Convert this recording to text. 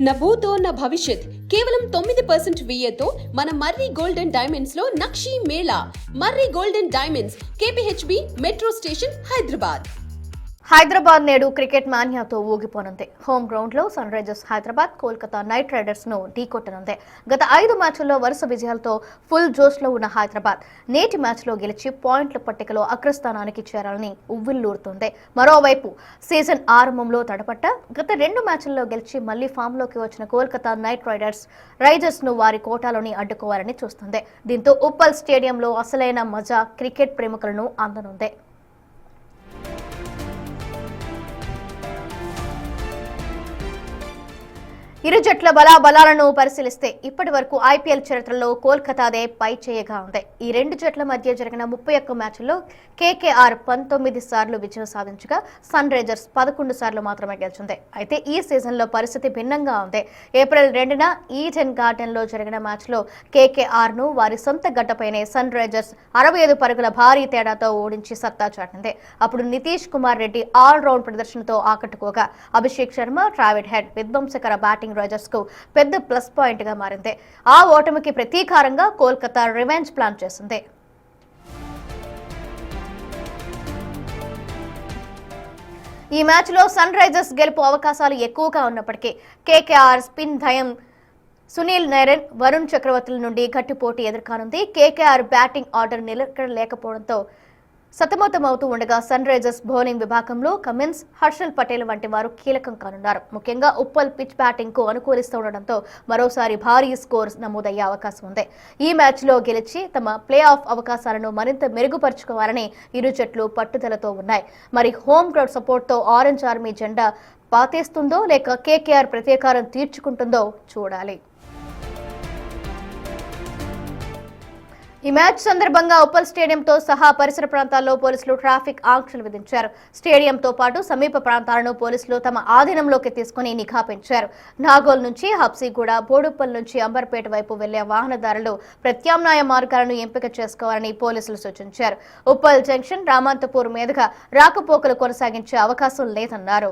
నభూతో నా భవిష్యత్ కేవలం 9% VAతో మన మర్రి గోల్డ్ అండ్ డైమండ్స్ లో నక్షి మేళా. Marri gold and diamonds, KPHB metro station, Hyderabad. Hyderabad నేడు క్రికెట్ మాన్యాతో ఊగిపోనుంది. హోమ్ గ్రౌండ్ లో Sunrisers Hyderabad Kolkata Knight Riders ను ఢీకొట్టనుంది. గత 5 మ్యాచ్ల్లో వరుస విజయాలతో ఫుల్ జోష్ లో ఉన్న హైదరాబాద్ నేటి మ్యాచ్ లో గెలిచి పాయింట్ల పట్టికలో అగ్రస్థానానికి చేరాలని ఉవ్విళ్లూరుతోంది. మరోవైపు సీజన్ ఆరంభంలో తడపట్ట గత 2 మ్యాచ్ల్లో గెలిచి మళ్లీ ఫామ్ లోకి వచ్చిన కోల్కతా నైట్ రైడర్స్ ను వారి కోటాలోని అడ్డుకోవాలని చూస్తుంది. దీంతో ఉప్పల్ స్టేడియంలో అసలైన మజా క్రికెట్ ప్రేమికులను అందనుంది. ఇరు జట్ల బలాబలాలను పరిశీలిస్తే ఇప్పటి వరకు ఐపీఎల్ చరిత్రలో కోల్కతాదే పై చేయగా ఉంది. ఈ 2 జట్ల మధ్య జరిగిన 31 మ్యాచ్ల్లో KKR 19 సార్లు విజయం సాధించగా సన్ రైజర్స్ 11 సార్లు మాత్రమే గెలిచింది. అయితే ఈ సీజన్లో పరిస్థితి భిన్నంగా ఉంది. ఏప్రిల్ 2న ఈడెన్ గార్డెన్లో జరిగిన మ్యాచ్లో KKR ను వారి సొంత గడ్డపైనే సన్ రైజర్స్ 65 పరుగుల భారీ తేడాతో ఓడించి సత్తా చాటింది. అప్పుడు నితీష్ కుమార్ రెడ్డి ఆల్రౌండ్ ప్రదర్శనతో ఆకట్టుకోగా అభిషేక్ శర్మ, ట్రావిడ్ హెడ్ విధ్వంసకర బ్యాటింగ్ రైజర్స్ కు పెద్ద ప్లస్ పాయింట్ గా మారింది. ఆ ఓటమికి ప్రతీకారంగా కోల్కతా రివెంజ్ ప్లాన్ చేసింది. ఈ మ్యాచ్ లో సన్ రైజర్స్ గెలుపు అవకాశాలు ఎక్కువగా ఉన్నప్పటికీ KKR స్పిన్ దయం సునీల్ నైరన్, వరుణ్ చక్రవర్తుల నుండి గట్టి పోటీ ఎదుర్కానుంది. KKR బ్యాటింగ్ ఆర్డర్ నిలకడలేకపోవడంతో సతమతమవుతూ ఉండగా సన్ రైజర్స్ బౌలింగ్ విభాగంలో కమిన్స్, హర్షల్ పటేల్ వంటి వారు కీలకం కానున్నారు. ముఖ్యంగా ఉప్పల్ పిచ్ బ్యాటింగ్ కు అనుకూలిస్తుండటంతో మరోసారి భారీ స్కోర్ నమోదయ్యే అవకాశం ఉంది. ఈ మ్యాచ్ లో గెలిచి తమ ప్లే ఆఫ్ అవకాశాలను మరింత మెరుగుపరుచుకోవాలని ఇరు జట్లు పట్టుదలతో ఉన్నాయి. మరి హోమ్ గ్రౌండ్ సపోర్ట్ తో ఆరెంజ్ ఆర్మీ జెండా పాతేస్తుందో లేక KKR ప్రతీకారం తీర్చుకుంటుందో చూడాలి. ఈ మ్యాచ్ సందర్భంగా ఉప్పల్ స్టేడియంతో సహా పరిసర ప్రాంతాల్లో పోలీసులు ట్రాఫిక్ ఆంక్షలు విధించారు. స్టేడియంతో పాటు సమీప ప్రాంతాలను పోలీసులు తమ ఆధీనంలోకి తీసుకుని నిఘా పెంచారు. నాగోల్ నుంచి హబ్సిగూడ, బోడుప్పల్ నుంచి అంబర్పేట వైపు వెళ్లే వాహనదారులు ప్రత్యామ్నాయ మార్గాలను ఎంపిక చేసుకోవాలని పోలీసులు సూచించారు. ఉప్పల్ జంక్షన్, రామంతపూర్ మీదుగా రాకపోకలు కొనసాగించే అవకాశం లేదన్నారు.